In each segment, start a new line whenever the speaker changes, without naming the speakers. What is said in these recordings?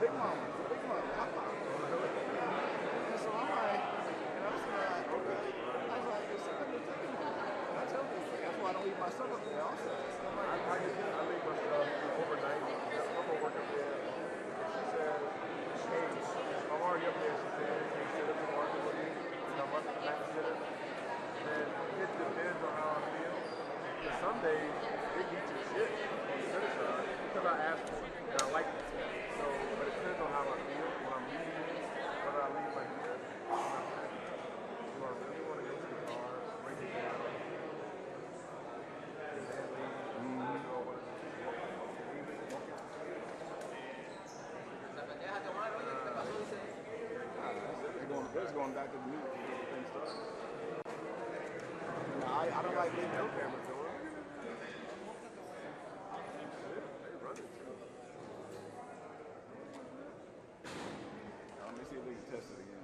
Big Mama, Paphos. And so I'm like, and I was like, okay. I was like, it's something to take me. And I tell people, that's why I don't leave my stuff up there also. So I'm like,
I leave my stuff overnight. I'm gonna work up there. She said, hey, I'm already up there. She said, can you sit up and work with me? I'm up to babysitter. And then it depends on how I feel. Because some days, it eats your shit on the center side because I asked for it. And I like it. So, but it depends on how I feel when I'm leaving, whether I leave like this, or I'm packing. Do I really want to go to the car, break it down, and then leave? Do I want to leave it, walk it?
It's going back to the music and stuff. No, I don't like leaving no cameras going. Let me see if we can test it again.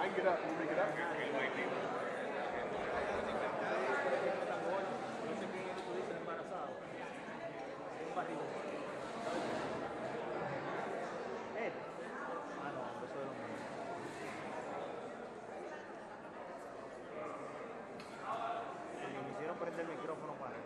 I can get up. You make it up?
Me hicieron prender el micrófono para.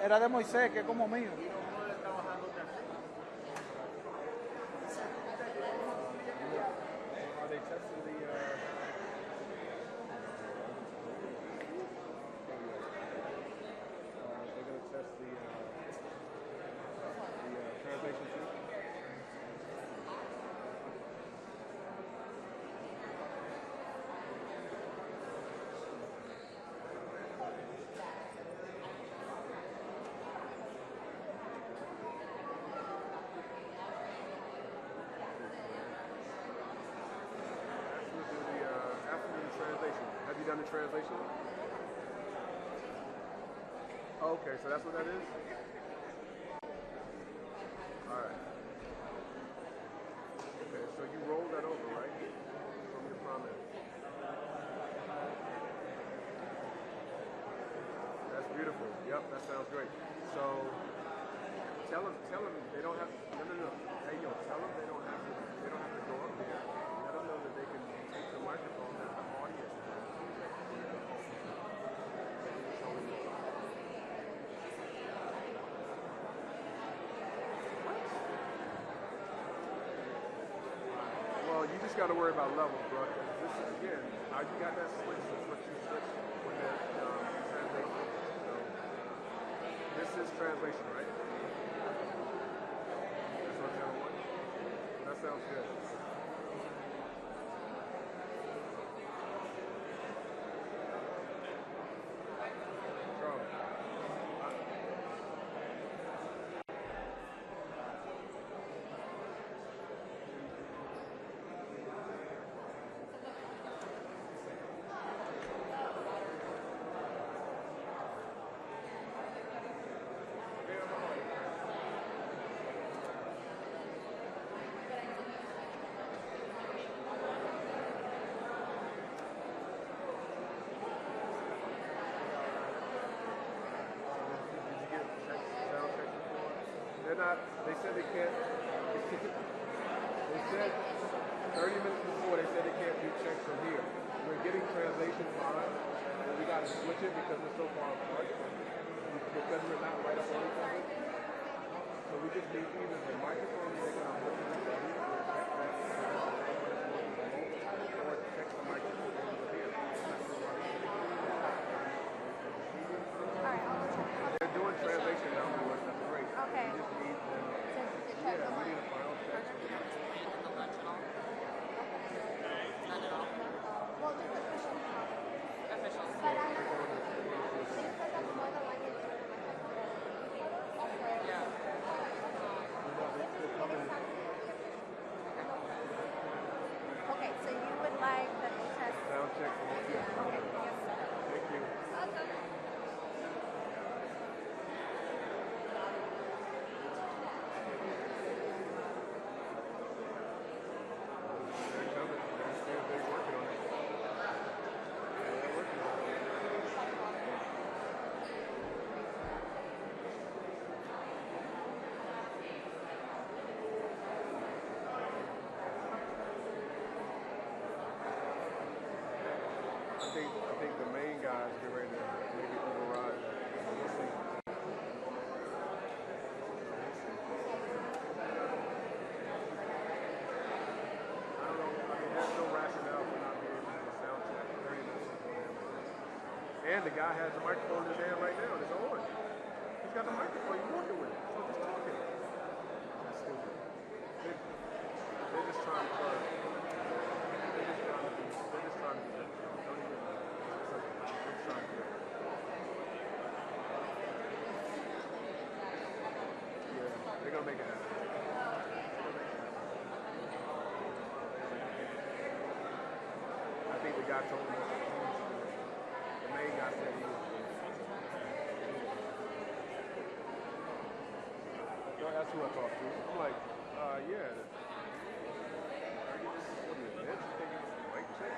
Era de Moisés, que es como mío.
Have you done the translation? Oh, okay, so that's what that is? Alright. Okay, so you roll that over, right? From your promise. That's beautiful. Yep, that sounds great. So tell them they don't have no. Hey yo, tell them they don't have to go up there. Let them know that they can take the microphone at the audience. Well, you just got to worry about levels, bro. This is, again, how you got that switch. That's what you switch when that translation. So, this is translation, right? That's on channel 1? That sounds good. They said they can't. They said 30 minutes before they said they can't do checks from here. We're getting translation fine, but we got to switch it because we're so far apart. Because we're not right up on each other. So we just need either the microphone taken off with the body, or check the microphone over here. They're doing translation now for us. That's great.
Okay.
We just need them.
Check
Yeah,
the
we
line.
need a final check.
Well, just official copy.
Officials.
But I have things that that's more than likely to be
Yeah.
Okay, so you would like the test.
Sound check.
Okay, yes.
Thank you.
Awesome.
They're coming. They're working on it. They're working on it. I think the main guys get ready to maybe override that. We'll see. I don't know. I mean, there's no rationale for not being able to sound check 30 minutes beforehand. And the guy has the microphone in his hand right now. It's on. He's got the microphone. He's working with it. So just talking. That's stupid. They're just trying to. They're just trying to. Don't even. They're trying to. Yeah, they're gonna make it happen. I think the guy told me. The main guy said he was. That's who I talked to. I'm like, yeah. What are you, bitch? You think it's a mic check?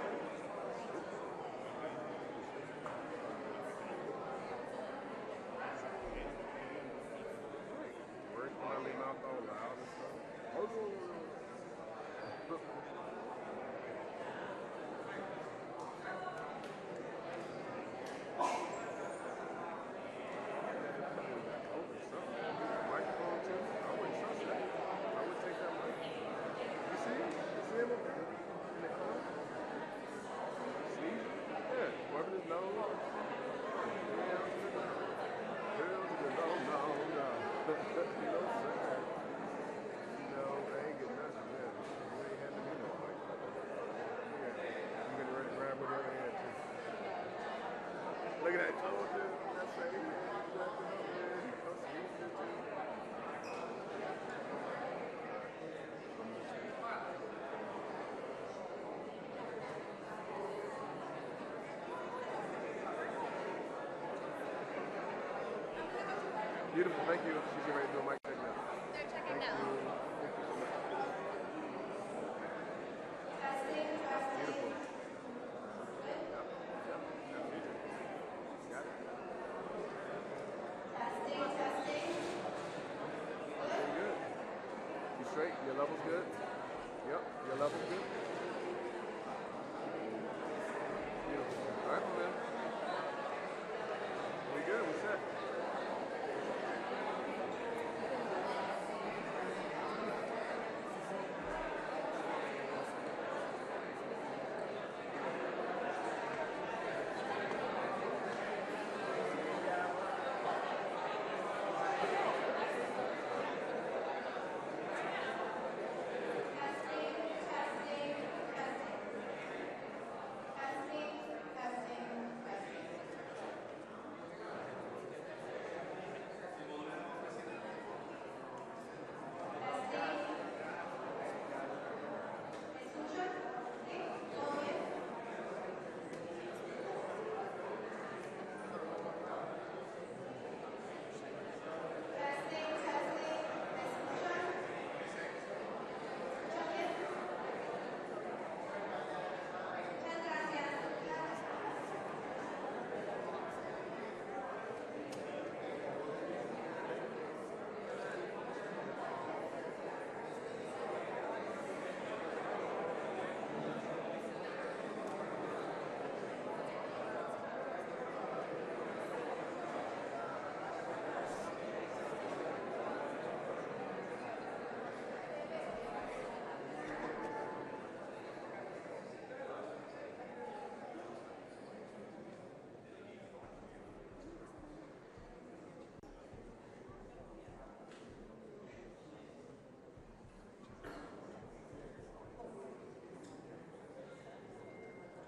I told you. That's right. Beautiful, thank you. She's getting ready to do a mic check now.
They're checking now.
Thank you so much. Beautiful. Yep, yep, that's easy. Got it. Very good. You straight? Your level's good? Yep, your level's good. Beautiful. All right, my man. We good, we set.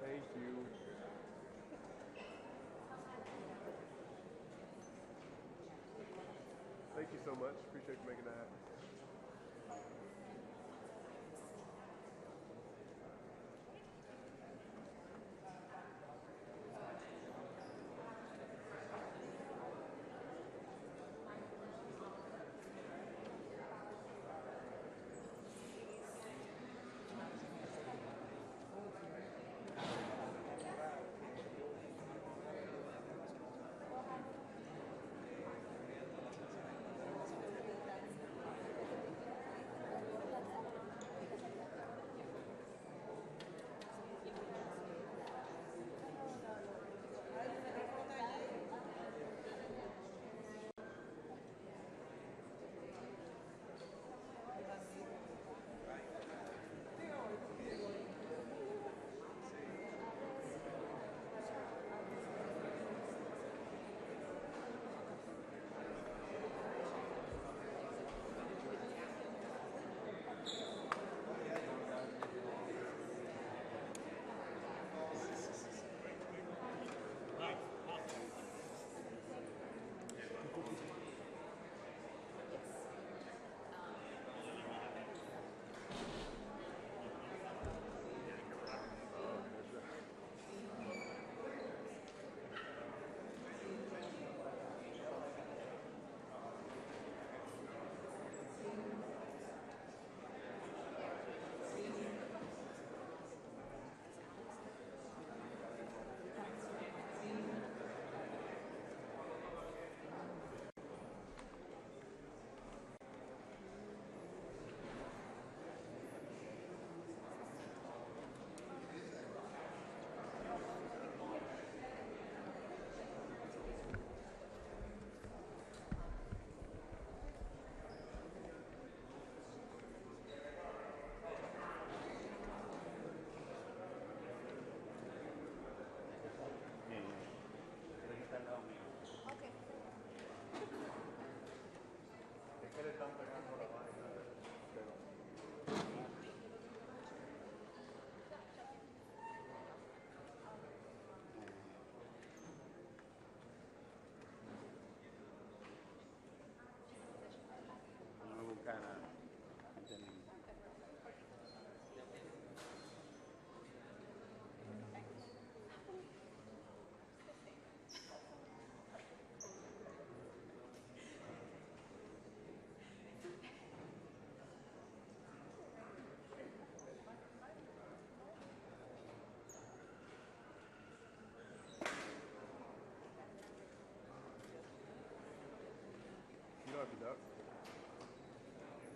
Thank you. Thank you so much. Appreciate you making that happen.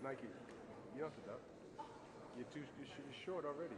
Nike, you have to duck. You're short already.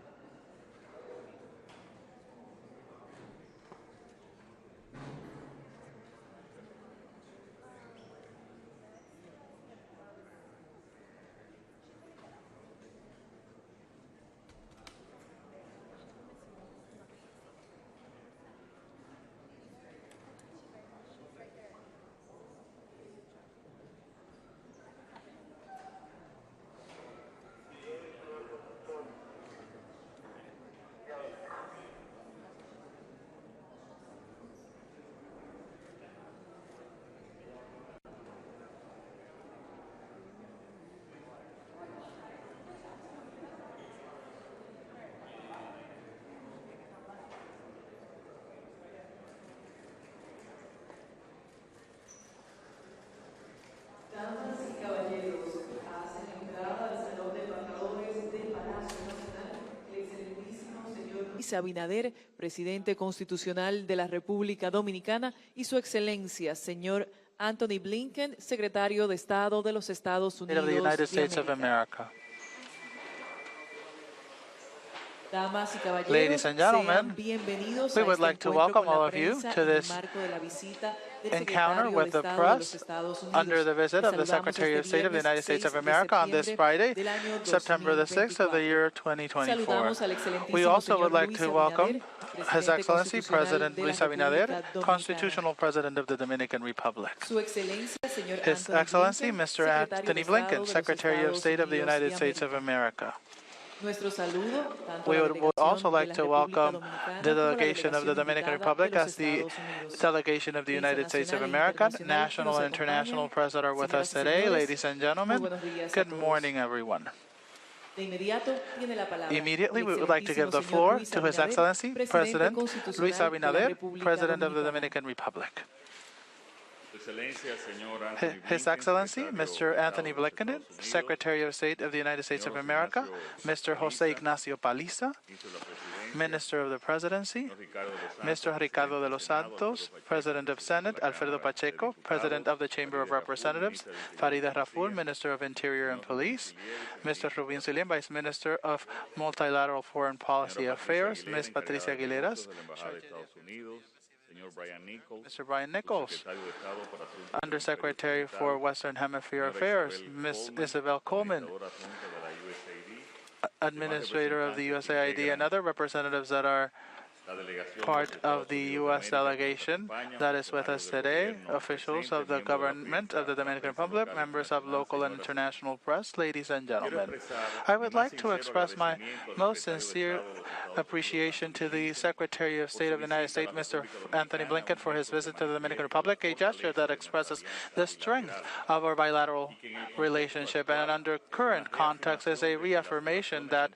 Damas y caballeros, hacen entrada al Salón de Embajadores del Palacio Nacional el excelentísimo señor
Luis Abinader, presidente constitucional de la República Dominicana, y su excelencia, señor Antony Blinken, secretario de Estado de los Estados Unidos
of the United
de
States of
América.
America.
Damas y caballeros,
Ladies and gentlemen,
sean bienvenidos
we
a
would
este
like to
encuentro
welcome
con la
all of you
prensa
to
en el
this
marco de la visita del
encounter
secretario
with
de
the
Estado de los
press
Estados Unidos.
under the visit
Les
of the
saludamos
Secretary of
este
State of the
viernes
United States of
6 de
America on this
septiembre
Friday,
del año
September the 6th of the
2024.
year 2024.
Saludamos al excelentísimo
We also would
señor
like
Luis
to welcome
Abinader,
His
presidente
Excellency
constitucional
President
de la
Luis
República
Abinader,
Dominicana.
Constitutional President of the Dominican Republic.
Su excelencia, señor
His
Antony
Excellency
Blinken,
Mr.
secretario
Antony
de Estado
Blinken,
de los
Secretary of
Estados
State of the
Unidos
United
de
States of
América.
America.
Nuestro saludo tanto
We
a la
would also
delegación
like
de
to
la República
welcome
Dominicana
the
como la
delegation of the
delegación
Dominican
invitada
Republic
de los
as the
Estados Unidos.
delegation of the
Prensa
United States of
nacional e
America.
internacional que
National
nos
and international
acompañan.
press that are with us
Señoras y
today.
señores,
Ladies and
muy
gentlemen,
buenos días a
good
todos.
morning, everyone.
De inmediato tiene la palabra
Immediately,
el
we would like to give the
excelentísimo
floor
señor Luis
to His
Abinader,
Excellency,
presidente
President Luis
constitucional de la
Abinader,
República
President of the
Dominicana.
Dominican Republic.
Excelencia, señor Antony
His
Blinken,
Excellency,
secretario
Mr.
de Estado
Anthony
de los
Blinken,
Estados Unidos,
Secretary of State of the United States of
señor
America,
Ignacio
Mr. Jose Ignacio Paliza,
ministro de la Presidencia,
Minister of the Presidency,
señor
Mr. Ricardo de los Santos, President of Senate, Alfredo Pacheco, President of the Chamber of Representatives, Farida Raful, Minister of Interior and Police, Mr. Rubin Silien, Vice Minister of Multilateral Foreign Policy Affairs, Ms. Patricia Aguileras, Mr. Brian Nichols, Undersecretary for Western Hemisphere Affairs, Ms. Isabel Coleman, Administrator of the USAID, and other representatives that are part of the U.S. delegation that is with us today, officials of the government of the Dominican Republic, members of local and international press, ladies and gentlemen. I would like to express my most sincere appreciation to the Secretary of State of the United States, Mr. Antony Blinken, for his visit to the Dominican Republic, a gesture that expresses the strength of our bilateral relationship and under current context is a reaffirmation that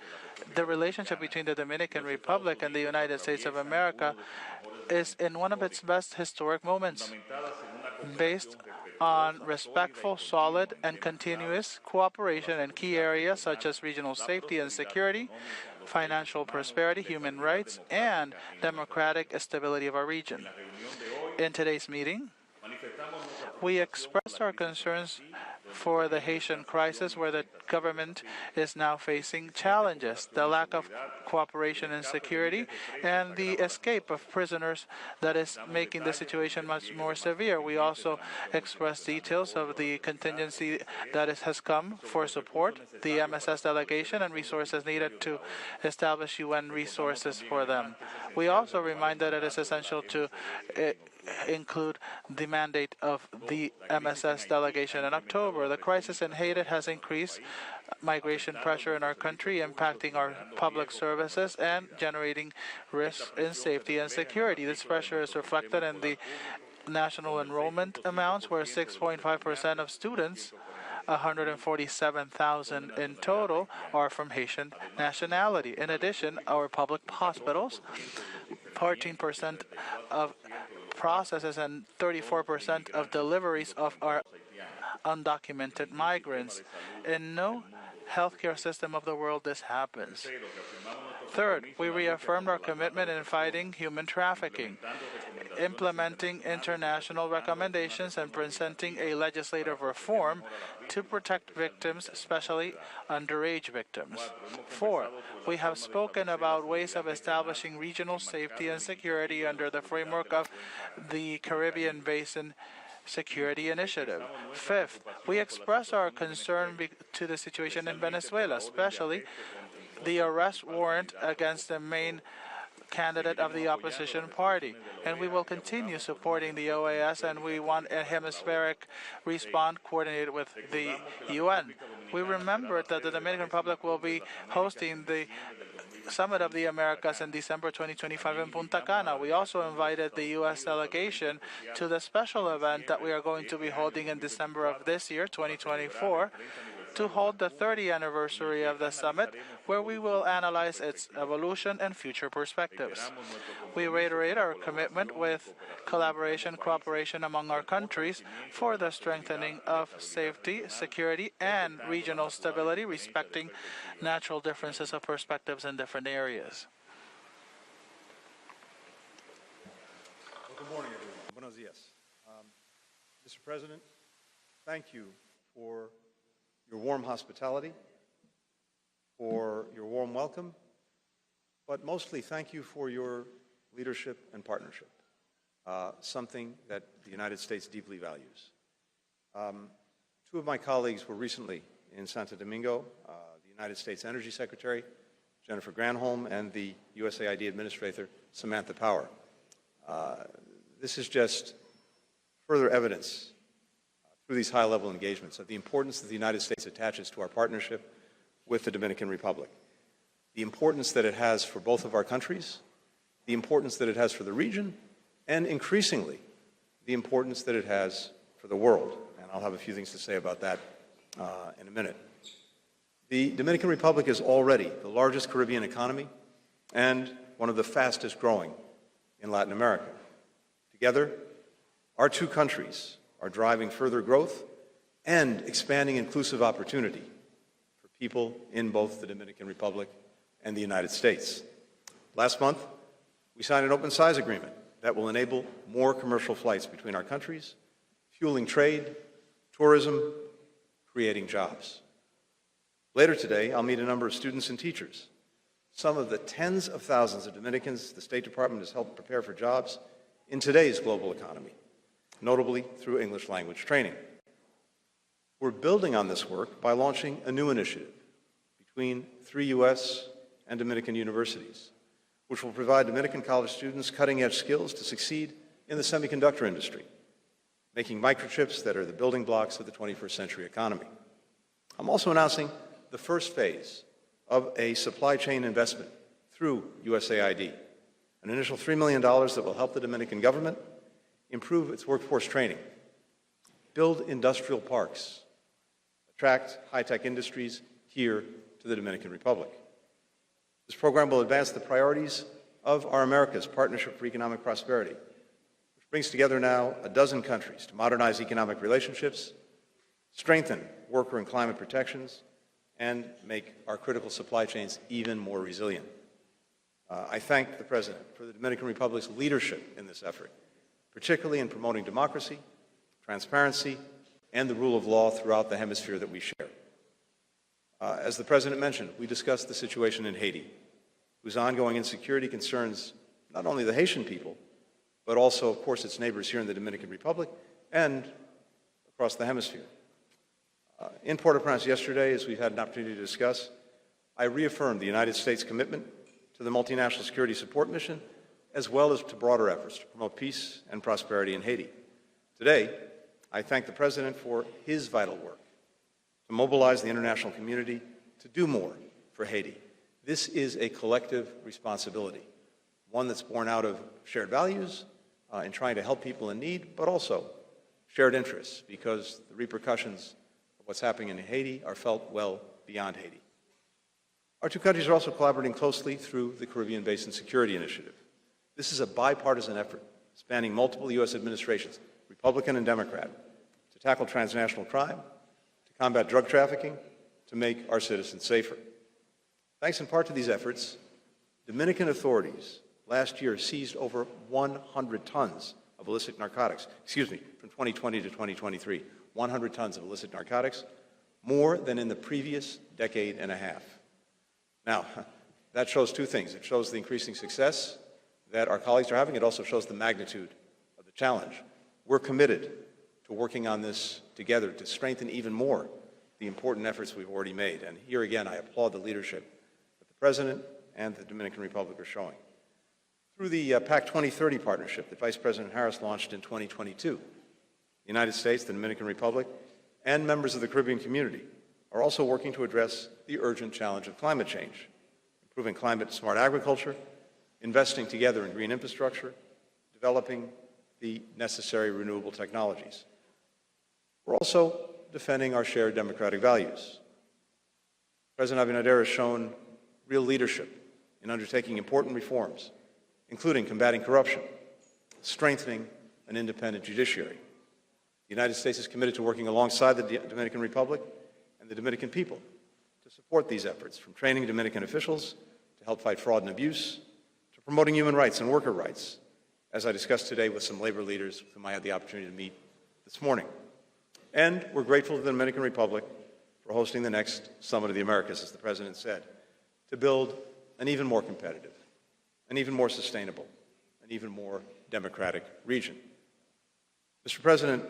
the relationship between the Dominican Republic and the United States of America is in one of its best historic moments, based on respectful, solid, and continuous cooperation in key areas such as regional safety and security, financial prosperity, human rights, and democratic stability of our region. In today's meeting, we expressed our concerns for the Haitian crisis, where the government is now facing challenges, the lack of cooperation and security, and the escape of prisoners that is making the situation much more severe. We also expressed details of the contingency that has come for support, the MSS delegation, and resources needed to establish UN resources for them. We also remind that it is essential to include the mandate of the MSS delegation. In October, the crisis in Haiti has increased migration pressure in our country, impacting our public services and generating risks in safety and security. This pressure is reflected in the national enrollment amounts, where 6.5% of students, 147,000 in total, are from Haitian nationality. In addition, our public hospitals, 14% of processes and 34% of deliveries of our undocumented migrants. In no healthcare system of the world this happens. Third, we reaffirmed our commitment in fighting human trafficking, implementing international recommendations and presenting a legislative reform to protect victims, especially underage victims. Four, we have spoken about ways of establishing regional safety and security under the framework of the Caribbean Basin Security Initiative. Fifth, we express our concern to the situation in Venezuela, especially the arrest warrant against the main candidate of the opposition party. And we will continue supporting the OAS, and we want a hemispheric response coordinated with the UN. We remember that the Dominican Republic will be hosting the Summit of the Americas in December 2025 in Punta Cana. We also invited the U.S. delegation to the special event that we are going to be holding in December of this year, 2024, to hold the 30th anniversary of the summit, where we will analyze its evolution and future perspectives. We reiterate our commitment with collaboration, cooperation among our countries for the strengthening of safety, security, and regional stability, respecting natural differences of perspectives in different areas.
Well, good morning, everyone. Buenos dias. Mr. President, thank you for your warm hospitality, for your warm welcome, but mostly thank you for your leadership and partnership, something that the United States deeply values. Two of my colleagues were recently in Santo Domingo, the United States Energy Secretary, Jennifer Granholm, and the USAID Administrator, Samantha Power. This is just further evidence through these high-level engagements of the importance that the United States attaches to our partnership with the Dominican Republic, the importance that it has for both of our countries, the importance that it has for the region, and increasingly, the importance that it has for the world. And I'll have a few things to say about that in a minute. The Dominican Republic is already the largest Caribbean economy and one of the fastest growing in Latin America. Together, our two countries are driving further growth and expanding inclusive opportunity for people in both the Dominican Republic and the United States. Last month, we signed an open skies agreement that will enable more commercial flights between our countries, fueling trade, tourism, creating jobs. Later today, I'll meet a number of students and teachers, some of the tens of thousands of Dominicans the State Department has helped prepare for jobs in today's global economy, notably through English language training. We're building on this work by launching a new initiative between 3 U.S. and Dominican universities, which will provide Dominican college students cutting-edge skills to succeed in the semiconductor industry, making microchips that are the building blocks of the 21st century economy. I'm also announcing the first phase of a supply chain investment through USAID, an initial $3 million that will help the Dominican government improve its workforce training, build industrial parks, attract high-tech industries here to the Dominican Republic. This program will advance the priorities of our Americas Partnership for Economic Prosperity, which brings together now a dozen countries to modernize economic relationships, strengthen worker and climate protections, and make our critical supply chains even more resilient. I thank the President for the Dominican Republic's leadership in this effort, particularly in promoting democracy, transparency, and the rule of law throughout the hemisphere that we share. As the President mentioned, we discussed the situation in Haiti, whose ongoing insecurity concerns not only the Haitian people, but also, of course, its neighbors here in the Dominican Republic and across the hemisphere. In Port-au-Prince yesterday, as we've had an opportunity to discuss, I reaffirmed the United States' commitment to the multinational security support mission, as well as to broader efforts to promote peace and prosperity in Haiti. Today, I thank the President for his vital work to mobilize the international community to do more for Haiti. This is a collective responsibility, one that's born out of shared values in trying to help people in need, but also shared interests, because the repercussions of what's happening in Haiti are felt well beyond Haiti. Our two countries are also collaborating closely through the Caribbean Basin Security Initiative. This is a bipartisan effort spanning multiple U.S. administrations, Republican and Democrat, to tackle transnational crime, to combat drug trafficking, to make our citizens safer. Thanks in part to these efforts, Dominican authorities last year seized over 100 tons of illicit narcotics. Excuse me, from 2020 to 2023, 100 tons of illicit narcotics, more than in the previous decade and a half. Now, that shows two things. It shows the increasing success that our colleagues are having. It also shows the magnitude of the challenge. We're committed to working on this together to strengthen even more the important efforts we've already made. And here again, I applaud the leadership that the President and the Dominican Republic are showing. Through the PAC 2030 partnership that Vice President Harris launched in 2022, the United States, the Dominican Republic, and members of the Caribbean community are also working to address the urgent challenge of climate change, improving climate-smart agriculture, investing together in green infrastructure, developing the necessary renewable technologies. We're also defending our shared democratic values. President Abinader has shown real leadership in undertaking important reforms, including combating corruption, strengthening an independent judiciary. The United States is committed to working alongside the Dominican Republic and the Dominican people to support these efforts, from training Dominican officials to help fight fraud and abuse, to promoting human rights and worker rights, as I discussed today with some labor leaders whom I had the opportunity to meet this morning. And we're grateful to the Dominican Republic for hosting the next Summit of the Americas, as the President said, to build an even more competitive, an even more sustainable, an even more democratic region. Mr. President,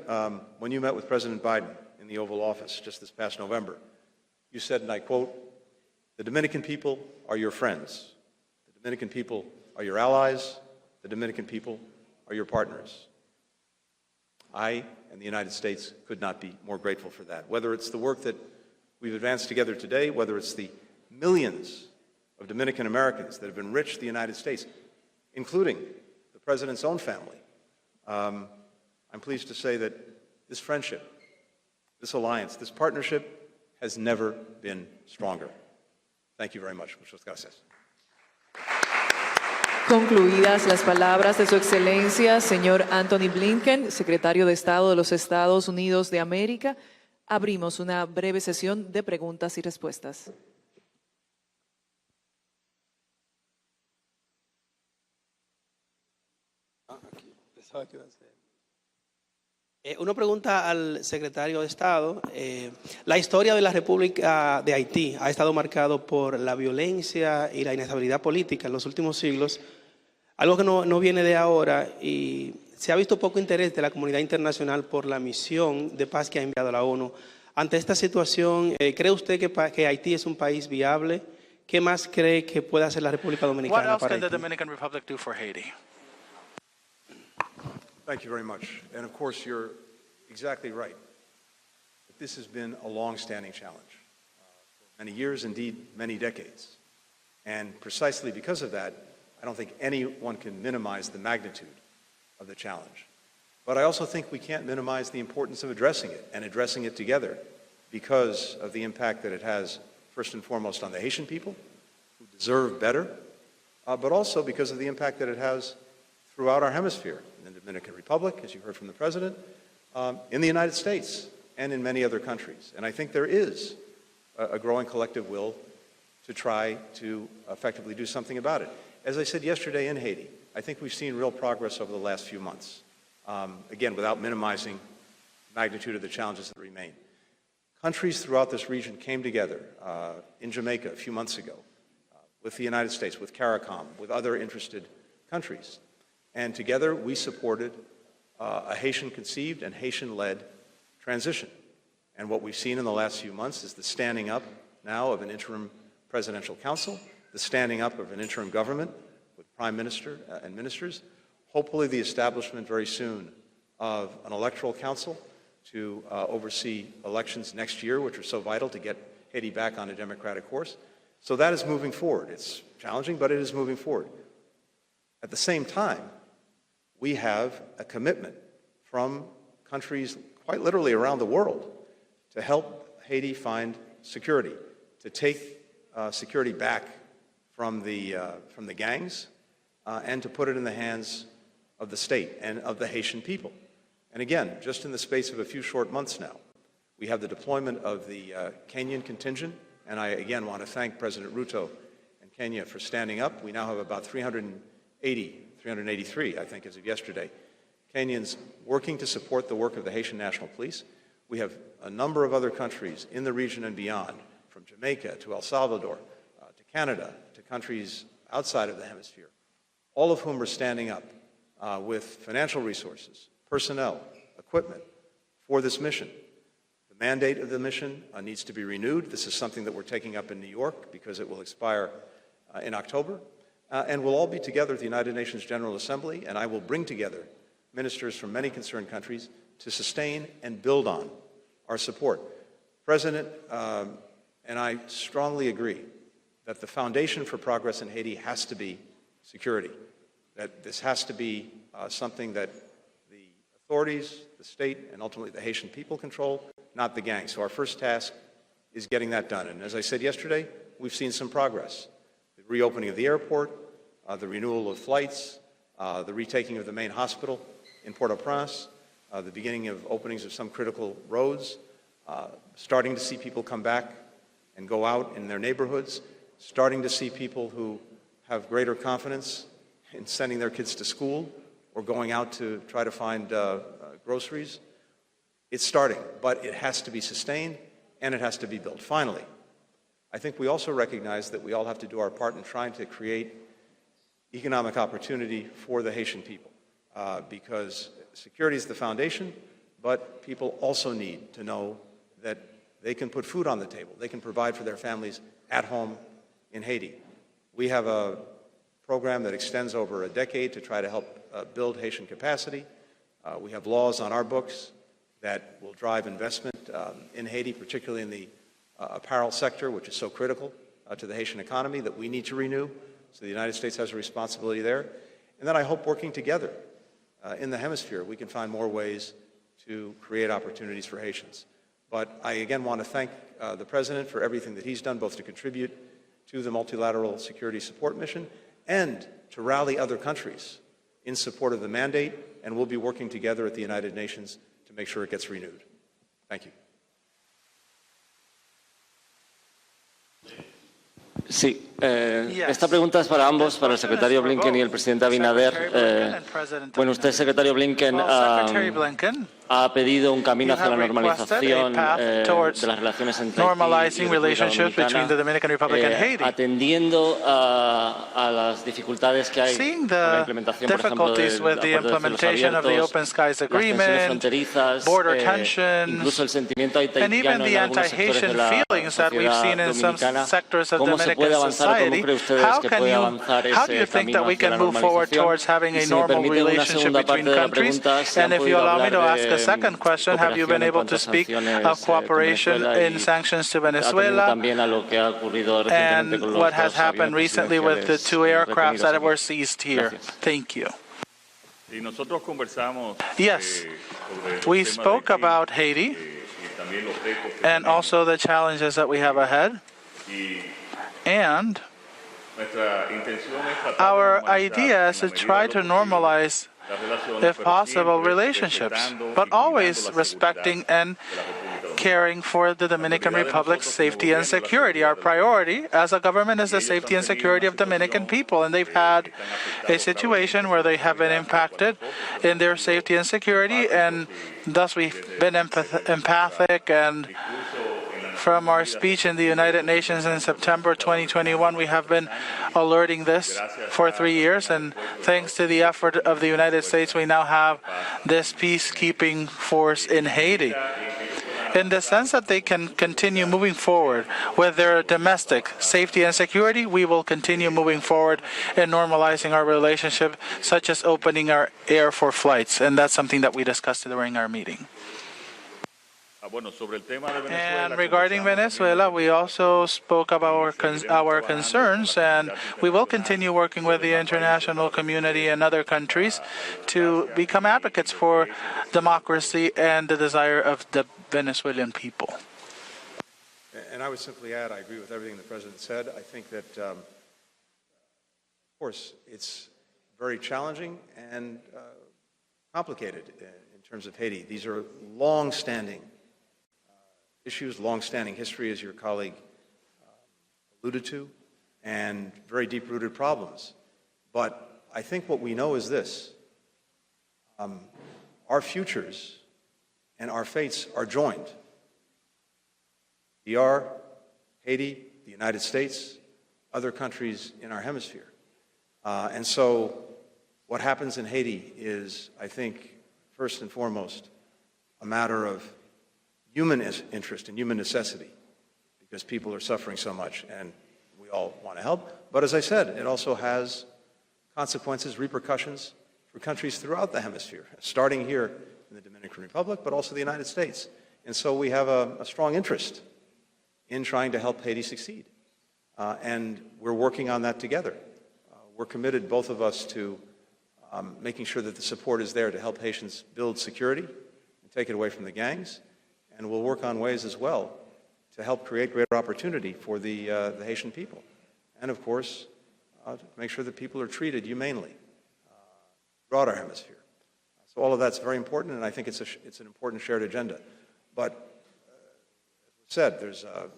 when you met with President Biden in the Oval Office just this past November, you said, and I quote, "The Dominican people are your friends. The Dominican people are your allies. The Dominican people are your partners." I and the United States could not be more grateful for that. Whether it's the work that we've advanced together today, whether it's the millions of Dominican Americans that have enriched the United States, including the President's own family, I'm pleased to say that this friendship, this alliance, this partnership has never been stronger. Thank you very much. Muchas gracias.
Concluidas las palabras de Su Excelencia, señor Antony Blinken, secretario de Estado de los Estados Unidos de América, abrimos una breve sesión de preguntas y respuestas.
Una pregunta al secretario de Estado. La historia de la República de Haití ha estado marcado por la violencia y la inestabilidad política en los últimos siglos, algo que no viene de ahora, y se ha visto poco interés de la comunidad internacional por la misión de paz que ha enviado la ONU. Ante esta situación, ¿cree usted que Haití es un país viable? ¿Qué más cree que puede hacer la República Dominicana para Haití?
What else can the Dominican Republic do for Haiti?
Thank you very much. And of course, you're exactly right. This has been a long-standing challenge for many years, indeed many decades. And precisely because of that, I don't think anyone can minimize the magnitude of the challenge. But I also think we can't minimize the importance of addressing it, and addressing it together, because of the impact that it has, first and foremost, on the Haitian people, who deserve better, but also because of the impact that it has throughout our hemisphere, in the Dominican Republic, as you heard from the President, in the United States, and in many other countries. And I think there is a growing collective will to try to effectively do something about it. As I said yesterday in Haiti, I think we've seen real progress over the last few months, again, without minimizing the magnitude of the challenges that remain. Countries throughout this region came together in Jamaica a few months ago, with the United States, with CARICOM, with other interested countries. And together we supported a Haitian-conceived and Haitian-led transition. And what we've seen in the last few months is the standing up now of an interim presidential council, the standing up of an interim government with prime minister and ministers, hopefully the establishment very soon of an electoral council to oversee elections next year, which are so vital to get Haiti back on a democratic course. So that is moving forward. It's challenging, but it is moving forward. At the same time, we have a commitment from countries quite literally around the world to help Haiti find security, to take security back from the gangs, and to put it in the hands of the state and of the Haitian people. And again, just in the space of a few short months now, we have the deployment of the Kenyan contingent, and I again want to thank President Ruto and Kenya for standing up. We now have about 383, I think, as of yesterday, Kenyans working to support the work of the Haitian National Police. We have a number of other countries in the region and beyond, from Jamaica to El Salvador, to Canada, to countries outside of the hemisphere, all of whom are standing up with financial resources, personnel, equipment for this mission. The mandate of the mission needs to be renewed. This is something that we're taking up in New York because it will expire in October. And we'll all be together at the United Nations General Assembly, and I will bring together ministers from many concerned countries to sustain and build on our support. President and I strongly agree that the foundation for progress in Haiti has to be security, that this has to be something that the authorities, the state, and ultimately the Haitian people control, not the gang. So our first task is getting that done. And as I said yesterday, we've seen some progress. The reopening of the airport, the renewal of flights, the retaking of the main hospital in Port-au-Prince, the beginning of openings of some critical roads, starting to see people come back and go out in their neighborhoods, starting to see people who have greater confidence in sending their kids to school or going out to try to find groceries. It's starting, but it has to be sustained and it has to be built. Finally, I think we also recognize that we all have to do our part in trying to create economic opportunity for the Haitian people, because security is the foundation, but people also need to know that they can put food on the table. They can provide for their families at home in Haiti. We have a program that extends over a decade to try to help build Haitian capacity. We have laws on our books that will drive investment in Haiti, particularly in the apparel sector, which is so critical to the Haitian economy, that we need to renew. So the United States has a responsibility there. And then I hope working together in the hemisphere, we can find more ways to create opportunities for Haitians. But I again want to thank the President for everything that he's done, both to contribute to the multilateral security support mission and to rally other countries in support of the mandate, and we'll be working together at the United Nations to make sure it gets renewed. Thank you.
Sí, esta pregunta es para ambos, para el secretario Blinken y el presidente Abinader. Bueno, usted, secretario Blinken, ha pedido un camino hacia la normalización de las relaciones entre Haití y República Dominicana, atendiendo a las dificultades que hay con la implementación, por ejemplo, del acuerdo de cielos abiertos, las tensiones fronterizas, incluso el sentimiento haitiano en algunos sectores de la sociedad dominicana. ¿Cómo se puede avanzar? ¿Cómo cree ustedes que puede avanzar ese camino hacia la normalización? Y si me permite una segunda parte de la pregunta, ¿se han podido hablar de
second question, have you been able to speak of cooperation in sanctions to Venezuela and what has happened recently with the 2 aircraft that were seized here? Thank you. Yes, we spoke about Haiti and also the challenges that we have ahead. And our idea is to try to normalize, if possible, relationships, but always respecting and caring for the Dominican Republic's safety and security. Our priority as a government is the safety and security of Dominican people, and they've had a situation where they have been impacted in their safety and security, and thus we've been empathic. And from our speech in the United Nations in September 2021, we have been alerting this for 3 years, and thanks to the effort of the United States, we now have this peacekeeping force in Haiti, in the sense that they can continue moving forward with their domestic safety and security. We will continue moving forward in normalizing our relationship, such as opening our air for flights, and that's something that we discussed during our meeting. And regarding Venezuela, we also spoke about our concerns, and we will continue working with the international community and other countries to become advocates for democracy and the desire of the Venezuelan people.
And I would simply add, I agree with everything the President said. I think that, of course, it's very challenging and complicated in terms of Haiti. These are long-standing issues, long-standing history, as your colleague alluded to. and very deep-rooted problems. But I think what we know is this. Our futures and our fates are joined. DR, Haiti, the United States, other countries in our hemisphere. And so what happens in Haiti is, I think, first and foremost, a matter of human interest and human necessity, because people are suffering so much and we all want to help. But as I said, it also has consequences, repercussions for countries throughout the hemisphere, starting here in the Dominican Republic, but also the United States. And so we have a strong interest in trying to help Haiti succeed. And we're working on that together. We're committed, both of us, to making sure that the support is there to help Haitians build security and take it away from the gangs. And we'll work on ways as well to help create greater opportunity for the Haitian people. And of course, to make sure that people are treated humanely throughout our hemisphere. So all of that's very important, and I think it's an important shared agenda. But as we said, there's a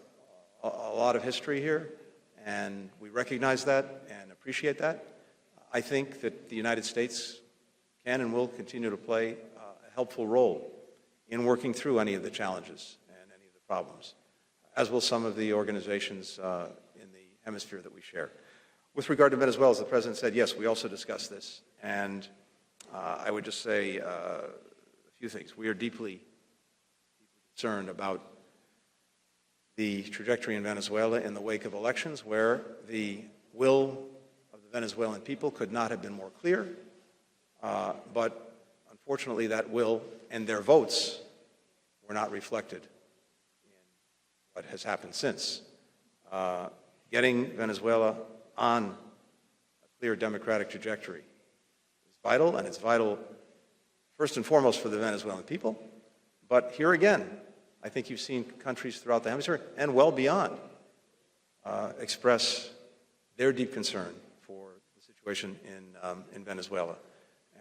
lot of history here, and we recognize that and appreciate that. I think that the United States can and will continue to play a helpful role in working through any of the challenges and any of the problems, as will some of the organizations in the hemisphere that we share. With regard to Venezuela, as the President said, yes, we also discussed this, and I would just say a few things. We are deeply concerned about the trajectory in Venezuela in the wake of elections, where the will of the Venezuelan people could not have been more clear, but unfortunately that will and their votes were not reflected in what has happened since. Getting Venezuela on a clear democratic trajectory is vital, and it's vital first and foremost for the Venezuelan people. But here again, I think you've seen countries throughout the hemisphere and well beyond express their deep concern for the situation in Venezuela.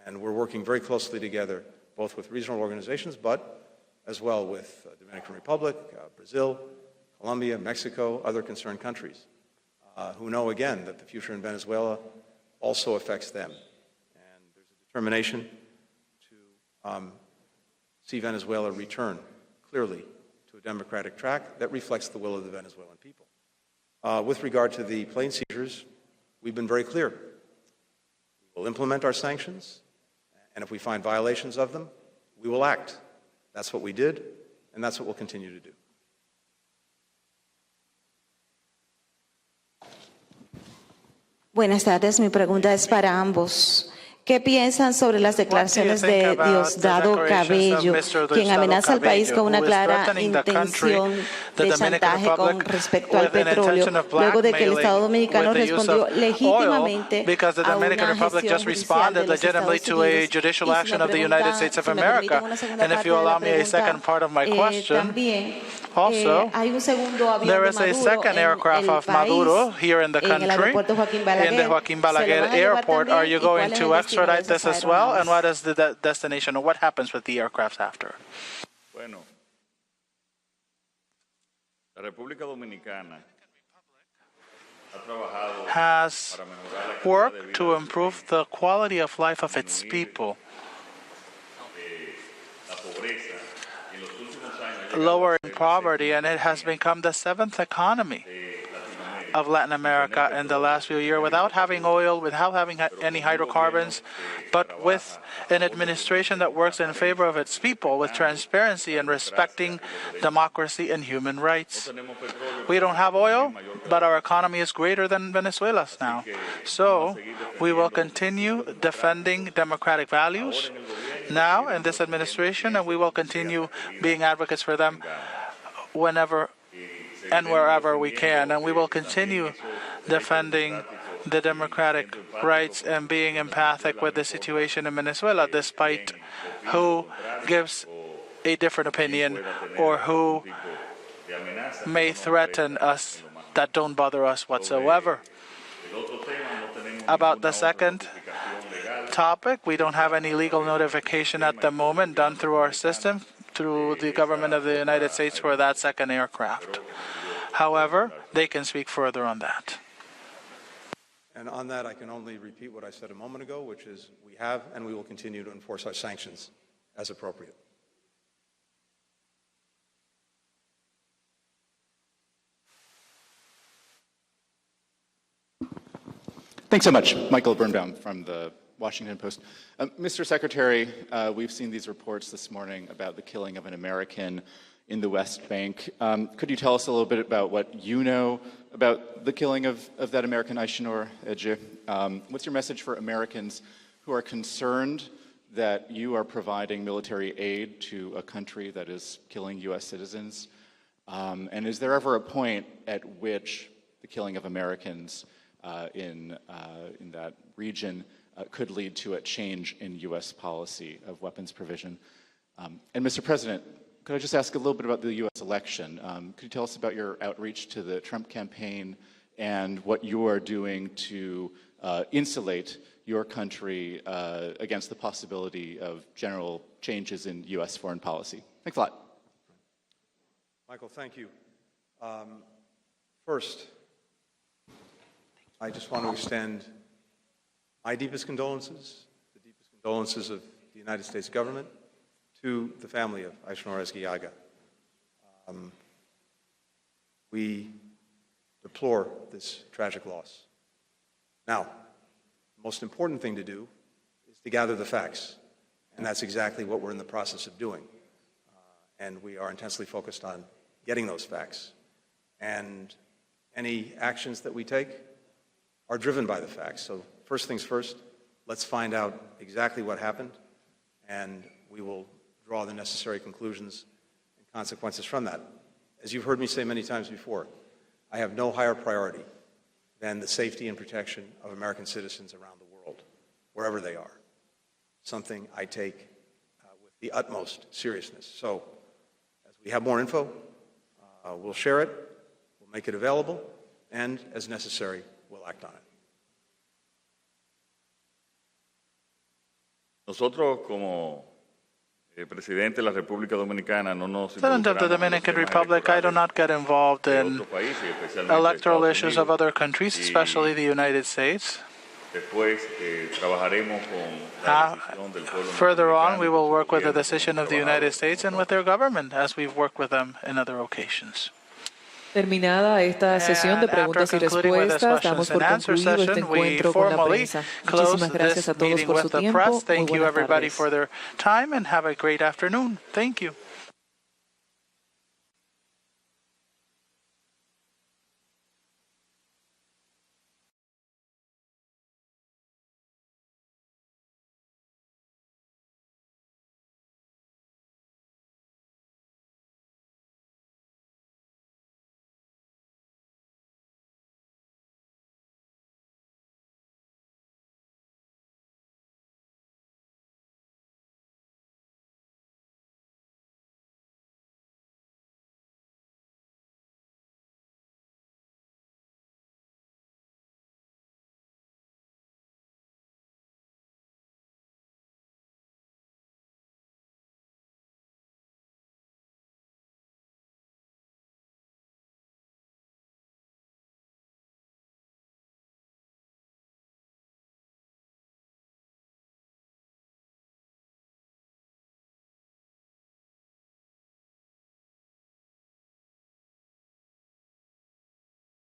And we're working very closely together, both with regional organizations, but as well with the Dominican Republic, Brazil, Colombia, Mexico, other concerned countries, who know, again, that the future in Venezuela also affects them. And there's a determination to see Venezuela return clearly to a democratic track that reflects the will of the Venezuelan people. With regard to the plane seizures, we've been very clear. We'll implement our sanctions, and if we find violations of them, we will act. That's what we did, and that's what we'll continue to do.
Buenas tardes, mi pregunta es para ambos. ¿Qué piensan sobre las declaraciones de Diosdado Cabello, quien amenaza al país con una clara intención de chantaje con respecto al petróleo, luego de que el Estado Dominicano respondió legítimamente a una gestión judicial de los Estados Unidos? Y si me permiten una segunda parte de la pregunta, también hay un segundo avión de Maduro en el país, en el aeropuerto Joaquín Balaguer.
Airport. Are you going to extradite this as well? And what is the destination, or what happens with the aircraft after?
Bueno, la República Dominicana
has worked to improve the quality of life of its people, lowering poverty, and it has become the 7th economy of Latin America in the last few years, without having oil, without having any hydrocarbons, but with an administration that works in favor of its people, with transparency and respecting democracy and human rights. We don't have oil, but our economy is greater than Venezuela's now. So we will continue defending democratic values now in this administration, and we will continue being advocates for them whenever and wherever we can, and we will continue defending the democratic rights and being empathic with the situation in Venezuela, despite who gives a different opinion or who may threaten us that don't bother us whatsoever. About the second topic, we don't have any legal notification at the moment done through our system, through the government of the United States for that second aircraft. However, they can speak further on that.
And on that, I can only repeat what I said a moment ago, which is we have and we will continue to enforce our sanctions as appropriate.
Thanks so much. Michael Birnbaum from the Washington Post. Mr. Secretary, we've seen these reports this morning about the killing of an American in the West Bank. Could you tell us a little bit about what you know about the killing of that American, Ayşenur Ece? What's your message for Americans who are concerned that you are providing military aid to a country that is killing U.S. citizens? And is there ever a point at which the killing of Americans in that region could lead to a change in U.S. policy of weapons provision? And Mr. President, could I just ask a little bit about the U.S. election? Could you tell us about your outreach to the Trump campaign and what you are doing to insulate your country against the possibility of general changes in U.S. foreign policy? Thanks a lot.
Michael, thank you. First, I just want to extend my deepest condolences, the deepest condolences of the United States government, to the family of Ayşenur Ece. We deplore this tragic loss. Now, the most important thing to do is to gather the facts, and that's exactly what we're in the process of doing. And we are intensely focused on getting those facts. And any actions that we take are driven by the facts. So first things first, let's find out exactly what happened, and we will draw the necessary conclusions and consequences from that. As you've heard me say many times before, I have no higher priority than the safety and protection of American citizens around the world, wherever they are. Something I take with the utmost seriousness. So, as we have more info, we'll share it, we'll make it available, and as necessary, we'll act on it.
Nosotros como President of
the Dominican Republic, I do not get involved in electoral issues of other countries, especially the United States. Further on, we will work with the decision of the United States and with their government, as we've worked with them in other occasions.
Terminada esta sesión de preguntas y respuestas, damos por concluido este encuentro con la prensa. Muchísimas gracias a todos por su tiempo.
Thank you everybody for their time and have a great afternoon. Thank you.